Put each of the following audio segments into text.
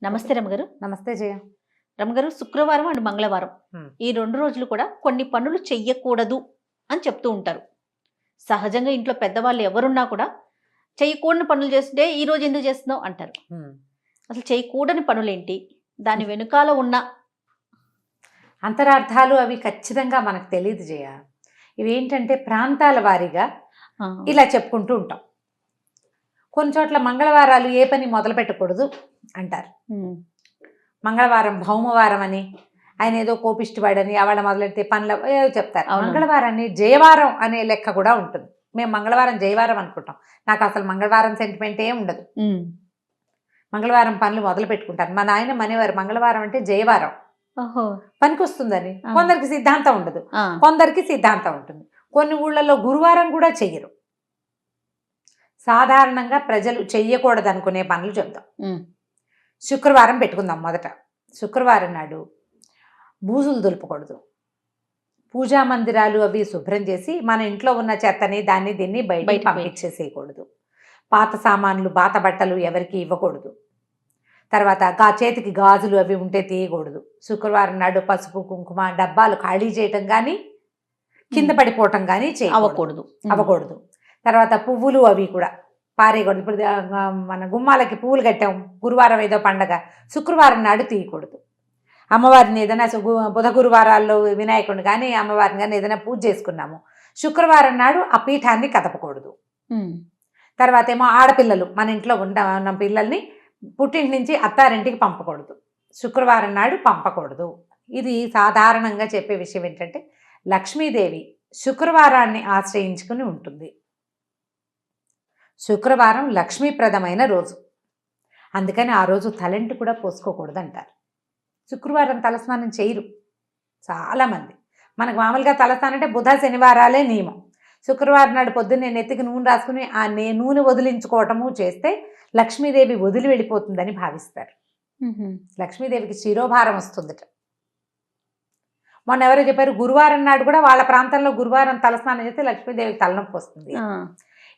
నమస్తే రమగారు. నమస్తే జయ. రమగారు, శుక్రవారం అండ్ మంగళవారం ఈ 2 రోజులు కూడా కొన్ని పనులు చెయ్యకూడదు అని చెప్తూ ఉంటారు. సహజంగా ఇంట్లో పెద్దవాళ్ళు ఎవరున్నా కూడా చేయకూడని పనులు చేస్తుంటే ఈ రోజు ఎందుకు చేస్తున్నావు అంటారు. అసలు చేయకూడని పనులేంటి, దాని వెనుకాల ఉన్న అంతరార్థాలు అవి ఖచ్చితంగా మనకు తెలియదు జయ. ఇవేంటంటే ప్రాంతాల వారీగా ఇలా చెప్పుకుంటూ ఉంటాం. కొన్ని చోట్ల మంగళవారాలు ఏ పని మొదలు పెట్టకూడదు అంటారు. మంగళవారం భౌమవారం అని, ఆయన ఏదో కోపిష్టివాడని వాళ్ళ మొదలెడితే పనులు ఏదో చెప్తారు. మంగళవారాన్ని జయవారం అనే లెక్క కూడా ఉంటుంది. మేము మంగళవారం జయవారం అనుకుంటాం. నాకు అసలు మంగళవారం సెంటిమెంట్ ఏం ఉండదు. మంగళవారం పనులు మొదలు పెట్టుకుంటాను. మా నాయన మనేవారు మంగళవారం అంటే జయవారం పనికి వస్తుందని. కొందరికి సిద్ధాంతం ఉండదు, కొందరికి సిద్ధాంతం ఉంటుంది. కొన్ని ఊళ్ళలో గురువారం కూడా చెయ్యరు. సాధారణంగా ప్రజలు చెయ్యకూడదు అనుకునే పనులు చెప్తాం. శుక్రవారం పెట్టుకుందాం. మొదట శుక్రవారం నాడు బూజులు దులుపకూడదు. పూజా మందిరాలు అవి శుభ్రం చేసి మన ఇంట్లో ఉన్న చెత్తని దీన్ని బయట పంపించేసేయకూడదు. పాత సామాన్లు పాత బట్టలు ఎవరికి ఇవ్వకూడదు. తర్వాత చేతికి గాజులు అవి ఉంటే తీయకూడదు. శుక్రవారం నాడు పసుపు కుంకుమ డబ్బాలు ఖాళీ చేయటం కానీ కింద పడిపోవటం కానీ అవ్వకూడదు. తర్వాత పువ్వులు అవి కూడా పారేయకూడదు. ఇప్పుడు మన గుమ్మాలకి పువ్వులు కట్టాం, గురువారం ఏదో పండగ, శుక్రవారం నాడు తీయకూడదు. అమ్మవారిని ఏదైనా బుధ గురువారాల్లో వినాయకుడిని కానీ అమ్మవారిని కానీ ఏదైనా పూజ చేసుకున్నాము, శుక్రవారం నాడు ఆ పీఠాన్ని కదపకూడదు. తర్వాత ఏమో ఆడపిల్లలు మన ఇంట్లో ఉన్న పిల్లల్ని పుట్టింటి నుంచి అత్తారింటికి పంపకూడదు. శుక్రవారం నాడు పంపకూడదు. ఇది సాధారణంగా చెప్పే విషయం ఏంటంటే లక్ష్మీదేవి శుక్రవారాన్ని ఆశ్రయించుకుని ఉంటుంది. శుక్రవారం లక్ష్మీప్రదమైన రోజు, అందుకని ఆ రోజు తలంటి కూడా పోసుకోకూడదు అంటారు. శుక్రవారం తలస్నానం చేయరు చాలామంది. మనకు మామూలుగా తలస్నానం అంటే బుధ శనివారాలే నియమం. శుక్రవారం నాడు పొద్దున్నే నెత్తికి నూనె రాసుకుని ఆ నూనె వదిలించుకోవటము చేస్తే లక్ష్మీదేవి వదిలి వెళ్ళిపోతుందని భావిస్తారు. లక్ష్మీదేవికి శిరోభారం వస్తుందట. మొన్న ఎవరో చెప్పారు గురువారం నాడు కూడా వాళ్ళ ప్రాంతంలో గురువారం తలస్నానం చేస్తే లక్ష్మీదేవికి తలనొప్పి వస్తుంది.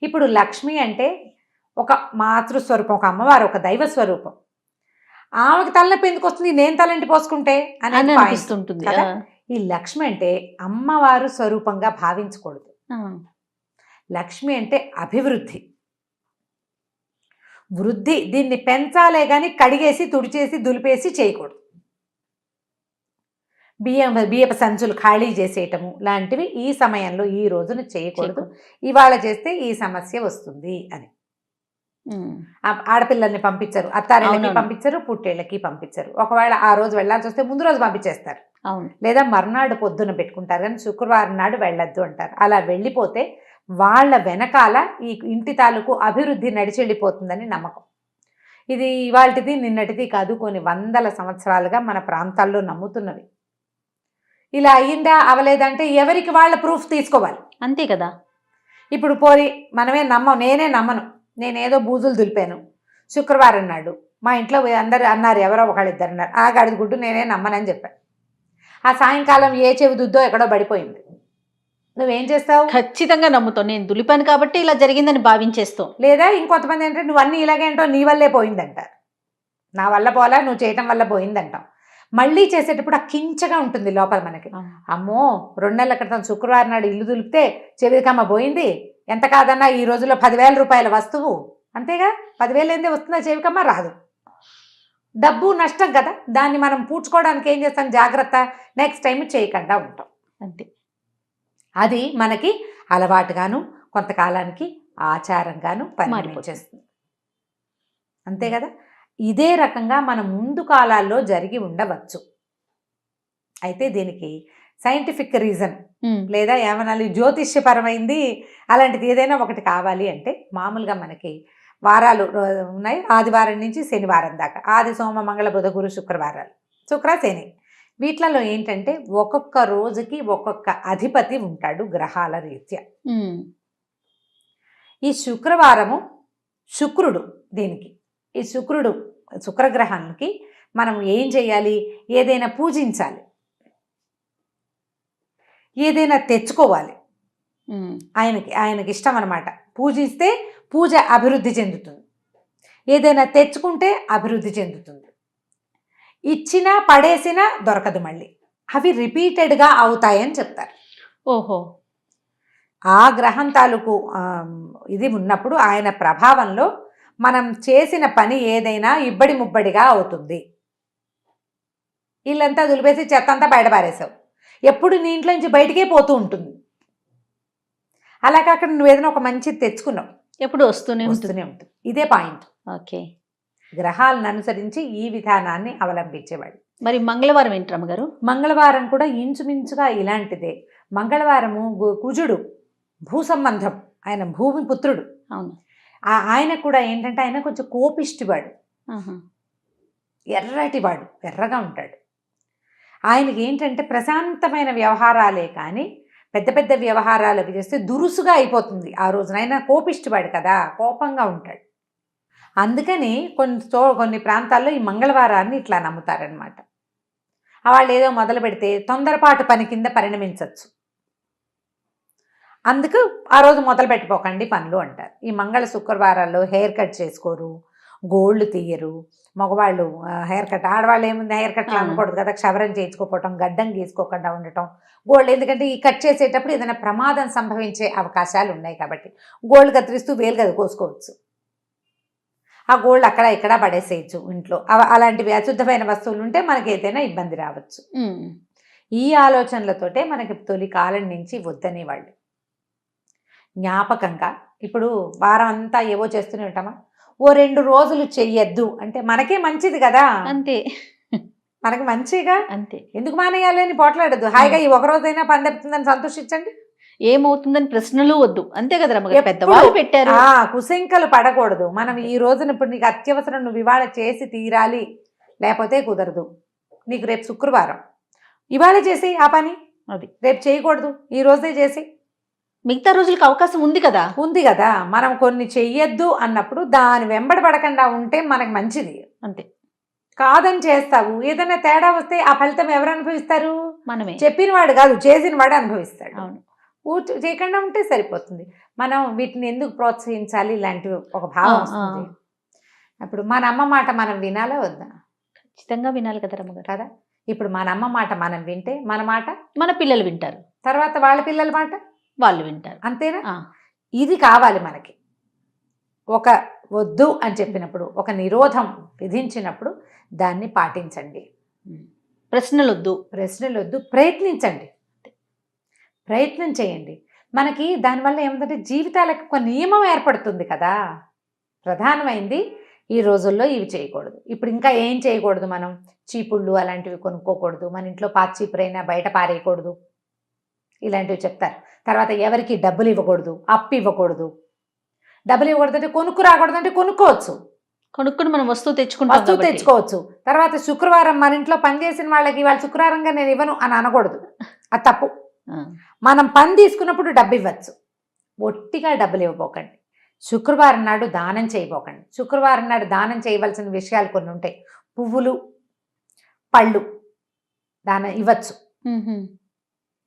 ఇప్పుడు లక్ష్మి అంటే ఒక మాతృస్వరూపం, ఒక అమ్మవారు, ఒక దైవ స్వరూపం. ఆమెకి తలనొప్పి ఎందుకు వస్తుంది నేను తలంటి పోసుకుంటే అని అనిపిస్తుంటుంది కదా. ఈ లక్ష్మి అంటే అమ్మవారు స్వరూపంగా భావించకూడదు. లక్ష్మి అంటే అభివృద్ధి, వృద్ధి. దీన్ని పెంచాలే కానీ కడిగేసి తుడిచేసి దులిపేసి చేయకూడదు. బియ్యపు సంచులు ఖాళీ చేసేయటము లాంటివి ఈ సమయంలో ఈ రోజున చేయకూడదు. ఇవాళ చేస్తే ఈ సమస్య వస్తుంది అని. ఆడపిల్లల్ని పంపించరు, అత్తారేళ్ళకి పంపించరు, పుట్టేళ్ళకి పంపించరు. ఒకవేళ ఆ రోజు వెళ్ళాల్సి వస్తే ముందు రోజు పంపించేస్తారు, లేదా మర్నాడు పొద్దున పెట్టుకుంటారు. కానీ శుక్రవారం నాడు వెళ్ళొద్దు అంటారు. అలా వెళ్ళిపోతే వాళ్ళ వెనకాల ఈ ఇంటి తాలూకు అభివృద్ధి నడిచెళ్ళిపోతుందని నమ్మకం. ఇది ఇవాళది నిన్నటిది కాదు, కొన్ని వందల సంవత్సరాలుగా మన ప్రాంతాల్లో నమ్ముతున్నవి. ఇలా అయ్యిందా అవలేదంటే ఎవరికి వాళ్ళ ప్రూఫ్ తీసుకోవాలి, అంతే కదా. ఇప్పుడు పోరి మనమే నేనే నమ్మను, నేనేదో బూజులు దులిపాను శుక్రవారం నాడు, మా ఇంట్లో అందరు అన్నారు, ఎవరో ఒకళ్ళిద్దరు అన్నారు, ఆ గడిది గుడ్డు నేనే నమ్మనని చెప్పాను. ఆ సాయంకాలం ఏ చెవి దుద్దో ఎక్కడో పడిపోయింది, నువ్వేం చేస్తావు? ఖచ్చితంగా నమ్ముతావు, నేను దులిపాను కాబట్టి ఇలా జరిగిందని భావించేస్తావు. లేదా ఇంకొంతమంది ఏంటంటే నువ్వు అన్నీ ఇలాగేంటో నీ వల్లే పోయిందంటారు. నా వల్ల పోలా, నువ్వు చేయటం వల్ల పోయిందంటాం. మళ్ళీ చేసేటప్పుడు ఆ కించగా ఉంటుంది లోపల మనకి. అమ్మో 2 నెలల క్రితం శుక్రవారం నాడు ఇల్లు దులిపితే చెవికమ్మ పోయింది, ఎంత కాదన్నా ఈ రోజుల్లో 10,000 రూపాయల వస్తువు, అంతేగా 10,000 ఏందే వస్తుందా చెవికమ్మ? రాదు. డబ్బు నష్టం కదా. దాన్ని మనం పూడ్చుకోవడానికి ఏం చేస్తాం, జాగ్రత్త, నెక్స్ట్ టైం చేయకుండా ఉంటాం అంతే. అది మనకి అలవాటుగాను కొంతకాలానికి ఆచారంగాను పరిణమించేస్తుంది, అంతే కదా. ఇదే రకంగా మన ముందు కాలాల్లో జరిగి ఉండవచ్చు. అయితే దీనికి సైంటిఫిక్ రీజన్ లేదా ఏమనాలి, జ్యోతిష్యపరమైంది అలాంటిది ఏదైనా ఒకటి కావాలి అంటే మామూలుగా మనకి వారాలు ఉన్నాయి, ఆదివారం నుంచి శనివారం దాకా. ఆది సోమ మంగళ బుధ గురు శుక్రవారాలు, శుక్ర శని. వీటిలలో ఏంటంటే ఒక్కొక్క రోజుకి ఒక్కొక్క అధిపతి ఉంటాడు గ్రహాల రీత్యా. ఈ శుక్రవారము శుక్రుడు, దీనికి ఈ శుక్రగ్రహానికి మనం ఏం చేయాలి, ఏదైనా పూజించాలి, ఏదైనా తెచ్చుకోవాలి. ఆయనకి ఇష్టం అన్నమాట. పూజిస్తే పూజ అభివృద్ధి చెందుతుంది, ఏదైనా తెచ్చుకుంటే అభివృద్ధి చెందుతుంది. ఇచ్చినా పడేసినా దొరకదు మళ్ళీ, అవి రిపీటెడ్గా అవుతాయని చెప్తారు. ఓహో. ఆ గ్రహం తాలూకు ఇది ఉన్నప్పుడు ఆయన ప్రభావంలో మనం చేసిన పని ఏదైనా ఇబ్బడి ముబ్బడిగా అవుతుంది. ఇల్లంతా దులిపేసి చెత్త అంతా బయటపారేసావు, ఎప్పుడు నీ ఇంట్లో నుంచి బయటికే పోతూ ఉంటుంది. అలా కాకుండా నువ్వు ఏదైనా ఒక మంచిది తెచ్చుకున్నావు, ఎప్పుడు వస్తూనే ఉంటుంది. ఇదే పాయింట్. ఓకే. గ్రహాలను అనుసరించి ఈ విధానాన్ని అవలంబించేవాడు. మరి మంగళవారం ఏంటి రమ్మగారు? మంగళవారం కూడా ఇంచుమించుగా ఇలాంటిదే. మంగళవారము కుజుడు భూ సంబంధం, ఆయన భూమి పుత్రుడు. అవును. ఆయన కూడా ఏంటంటే ఆయన కొంచెం కోపిష్టివాడు, ఎర్రటివాడు, ఎర్రగా ఉంటాడు. ఆయనకి ఏంటంటే ప్రశాంతమైన వ్యవహారాలే కానీ పెద్ద పెద్ద వ్యవహారాలు అవి చేస్తే దురుసుగా అయిపోతుంది ఆ రోజున. ఆయన కోపిష్టివాడు కదా, కోపంగా ఉంటాడు. అందుకని కొన్ని ప్రాంతాల్లో ఈ మంగళవారాన్ని ఇట్లా నమ్ముతారనమాట. వాళ్ళు ఏదో మొదలు పెడితే తొందరపాటు పని కింద పరిణమించవచ్చు, అందుకు ఆ రోజు మొదలు పెట్టిపోకండి పనులు అంటారు. ఈ మంగళ శుక్రవారాల్లో హెయిర్ కట్ చేసుకోరు, గోళ్ళు తీయరు. మగవాళ్ళు హెయిర్ కట్, ఆడవాళ్ళు ఏముంది హెయిర్ కట్లు అనకూడదు కదా, క్షవరం చేయించుకోవటం, గడ్డం గీసుకోకుండా ఉండటం, గోల్డ్. ఎందుకంటే ఈ కట్ చేసేటప్పుడు ఏదైనా ప్రమాదం సంభవించే అవకాశాలు ఉన్నాయి కాబట్టి గోల్డ్ కత్తిరిస్తూ వేలు కదా కోసుకోవచ్చు, ఆ గోల్డ్ అక్కడ ఇక్కడ పడేసేయచ్చు ఇంట్లో. అలాంటివి అశుద్ధమైన వస్తువులు ఉంటే మనకి ఏదైనా ఇబ్బంది రావచ్చు. ఈ ఆలోచనలతోటే మనకి తొలి కాలం నుంచి వద్దనేవాళ్ళు. జ్ఞాపకంగా ఇప్పుడు వారం అంతా ఏవో చేస్తూనే ఉంటామా, ఓ 2 రోజులు చెయ్యొద్దు అంటే మనకే మంచిది కదా, అంతే, మనకి మంచిగా, అంతే. ఎందుకు మానేయాలి అని పోట్లాడద్దు, హాయిగా ఈ ఒక రోజైనా పని తప్పుతుందని సంతోషించండి. ఏమవుతుందని ప్రశ్నలు వద్దు, అంతే కదా రమ్మగారు, పెద్దవాళ్ళు పెట్టారు. కుశంకలు పడకూడదు. మనం ఈ రోజున ఇప్పుడు నీకు అత్యవసరం, నువ్వు ఇవాళ చేసి తీరాలి, లేకపోతే కుదరదు. నీకు రేపు శుక్రవారం, ఇవాళ చేసి ఆ పని, అది రేపు చేయకూడదు, ఈ రోజే చేసి మిగతా రోజులకు అవకాశం ఉంది కదా. మనం కొన్ని చెయ్యొద్దు అన్నప్పుడు దాని వెంబడి పడకుండా ఉంటే మనకు మంచిది. అంతే. కాదని చేస్తావు, ఏదైనా తేడా వస్తే ఆ ఫలితం ఎవరు అనుభవిస్తారు? మనమే. చెప్పిన వాడు కాదు, చేసిన వాడు అనుభవిస్తాడు. అవును. చేయకుండా ఉంటే సరిపోతుంది. మనం వీటిని ఎందుకు ప్రోత్సహించాలి, ఇలాంటివి ఒక భావం వస్తుంది. ఇప్పుడు మన అమ్మ మాట మనం వినాలా వద్దా? ఖచ్చితంగా వినాలి కదా రమ్మగారు. కదా, ఇప్పుడు మన అమ్మ మాట మనం వింటే మన మాట మన పిల్లలు వింటారు, తర్వాత వాళ్ళ పిల్లల మాట వాళ్ళు వింటారు. అంతేనా? ఇది కావాలి మనకి. ఒక వద్దు అని చెప్పినప్పుడు, ఒక నిరోధం విధించినప్పుడు దాన్ని పాటించండి. ప్రశ్నలు వద్దు, ప్రయత్నించండి, ప్రయత్నం చేయండి. మనకి దానివల్ల ఏమిటంటే జీవితాలకు ఒక నియమం ఏర్పడుతుంది కదా. ప్రధానమైంది ఈ రోజుల్లో ఇవి చేయకూడదు. ఇప్పుడు ఇంకా ఏం చేయకూడదు, మనం చీపుళ్ళు అలాంటివి కొనుక్కోకూడదు, మన ఇంట్లో పాత చీపురైనా బయట పారేయకూడదు, ఇలాంటివి చెప్తారు. తర్వాత ఎవరికి డబ్బులు ఇవ్వకూడదు, అప్పు ఇవ్వకూడదు. డబ్బులు ఇవ్వకూడదు అంటే కొనుక్కు రాకూడదు అంటే కొనుక్కోవచ్చు, కొనుక్కుని మనం వస్తువు తెచ్చుకోవచ్చు. తర్వాత శుక్రవారం మన ఇంట్లో పనిచేసిన వాళ్ళకి ఇవాళ శుక్రవారంగా నేను ఇవ్వను అని అనకూడదు, అది తప్పు. మనం పని తీసుకున్నప్పుడు డబ్బు ఇవ్వచ్చు, ఒట్టిగా డబ్బులు ఇవ్వబోకండి. శుక్రవారం నాడు దానం చేయబోకండి. శుక్రవారం నాడు దానం చేయవలసిన విషయాలు కొన్ని ఉంటాయి. పువ్వులు, పళ్ళు దానం ఇవ్వచ్చు.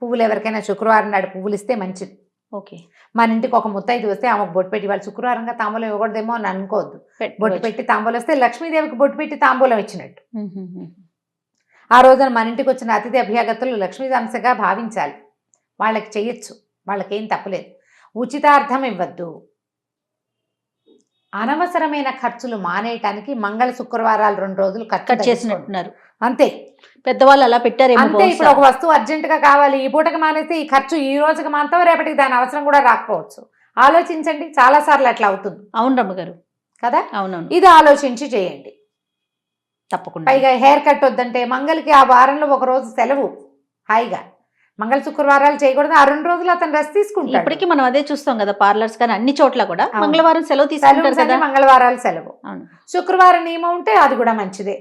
పువ్వులు ఎవరికైనా శుక్రవారం నాడు పువ్వులు ఇస్తే మంచిది. ఓకే. మన ఇంటికి ఒక ముత్తైదు వస్తే ఆమెకు బొట్టు పెట్టి, వాళ్ళు శుక్రవారంగా తాంబూలం ఇవ్వకూడదేమో అని అనుకోవద్దు. బొట్టు పెట్టి తాంబూలం వస్తే లక్ష్మీదేవికి బొట్టు పెట్టి తాంబూలం ఇచ్చినట్టు. ఆ రోజున మన ఇంటికి వచ్చిన అతిథి అభ్యాగతులు లక్ష్మీ అంశగా భావించాలి. వాళ్ళకి చెయ్యొచ్చు, వాళ్ళకేం తప్పులేదు. ఉచితార్థం ఇవ్వద్దు. అనవసరమైన ఖర్చులు మానేయటానికి మంగళ శుక్రవారాలు 2 రోజులు ఖర్చు చేసినట్టున్నారు, అంతే. పెద్దవాళ్ళు అలా పెట్టారు అంతే. ఇప్పుడు ఒక వస్తువు అర్జెంటుగా కావాలి, ఈ పూటకి మానేస్తే ఈ ఖర్చు ఈ రోజుకి మాంతావు, రేపటికి దాని అవసరం కూడా రాకపోవచ్చు. ఆలోచించండి, చాలా సార్లు అట్లా అవుతుంది. అవును రమ్మగారు కదా. అవునవును. ఇది ఆలోచించి చేయండి తప్పకుండా. పైగా హెయిర్ కట్ వద్దంటే మంగళకి ఆ వారంలో ఒక రోజు సెలవు, హాయిగా. మంగళ శుక్రవారాలు చేయకూడదు, ఆ 2 రోజులు అతను రెస్ట్ తీసుకుంటాడు. ఇప్పటికీ మనం అదే చూస్తాం కదా, పార్లర్స్ కానీ అన్ని చోట్ల కూడా మంగళవారం సెలవు తీసుకుంటారు కదా. మంగళవారాలు సెలవు. శుక్రవారం నియమం ఉంటే అది కూడా మంచిదే,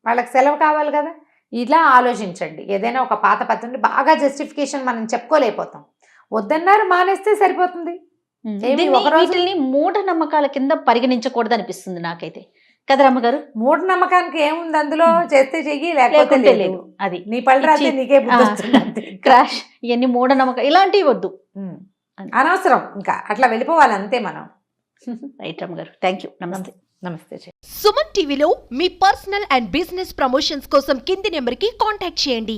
వాళ్ళకి సెలవు కావాలి కదా. ఇలా ఆలోచించండి. ఏదైనా ఒక పాత పద్ధతి బాగా జస్టిఫికేషన్ మనం చెప్పుకోలేకపోతాం, వద్దన్నారు మానేస్తే సరిపోతుంది. వీటిని మూఢనమ్మకాల కింద పరిగణించకూడదు అనిపిస్తుంది నాకైతే కదా రమ్మగారు. మూఢనమ్మకానికి ఏముంది, అందులో చేస్తే చెయ్యి, లేకపోతే లేదు. అది నీ పళ్ళు రాస్తే నీకే క్రాష్. ఇవన్నీ మూఢనమ్మకం, ఇలాంటివి వద్దు, అనవసరం. ఇంకా అట్లా వెళ్ళిపోవాలి అంతే మనం. రైట్ రమ్మగారు, థ్యాంక్ యూ, నమస్తే. నమస్తే చెల్లి. సుమన్ టీవీలో మీ పర్సనల్ అండ్ బిజినెస్ ప్రమోషన్స్ కోసం కింది నెంబర్కి కాంటాక్ట్ చేయండి.